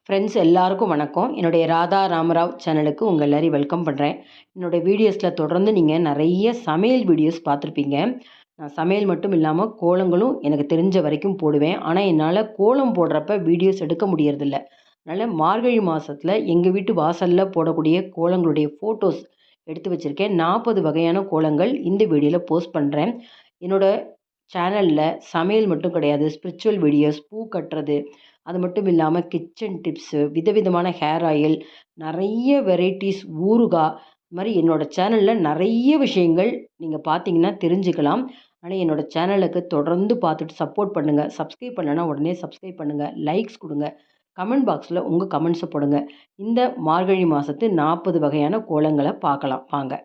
Friends எல்லாருக்கும் வணக்கம். என்னுடைய ராதா ராமராவ் சேனலுக்கு உங்கள் எல்லாரையும் வெல்கம் பண்ணுறேன். என்னுடைய வீடியோஸில் தொடர்ந்து நீங்கள் நிறைய சமையல் வீடியோஸ் பார்த்துருப்பீங்க. நான் சமையல் மட்டும் இல்லாமல் கோலங்களும் எனக்கு தெரிஞ்ச வரைக்கும் போடுவேன். ஆனால் என்னால் கோலம் போடுறப்ப வீடியோஸ் எடுக்க முடியறதில்ல. அதனால் மார்கழி மாதத்தில் எங்கள் வீட்டு வாசலில் போடக்கூடிய கோலங்களுடைய ஃபோட்டோஸ் எடுத்து வச்சுருக்கேன். 40 வகையான கோலங்கள் இந்த வீடியோவில் போஸ்ட் பண்ணுறேன். என்னோடய சேனலில் சமையல் மட்டும் கிடையாது, ஸ்பிரிச்சுவல் வீடியோஸ், பூ கட்டுறது, அது மட்டும் இல்லாமல் கிச்சன் டிப்ஸு, விதவிதமான ஹேர் ஆயில், நிறைய வெரைட்டிஸ், ஊறுகாய், இது மாதிரி என்னோடய சேனலில் நிறைய விஷயங்கள் நீங்கள் பார்த்தீங்கன்னா தெரிஞ்சுக்கலாம். ஆனால் என்னோடய சேனலுக்கு தொடர்ந்து பார்த்துட்டு சப்போர்ட் பண்ணுங்கள். சப்ஸ்கிரைப் பண்ணலைன்னா உடனே சப்ஸ்கிரைப் பண்ணுங்கள், லைக்ஸ் கொடுங்க, கமெண்ட் பாக்ஸில் உங்கள் கமெண்ட்ஸை போடுங்க. இந்த மார்கழி மாதத்து 40 வகையான கோலங்களை பார்க்கலாம் வாங்க.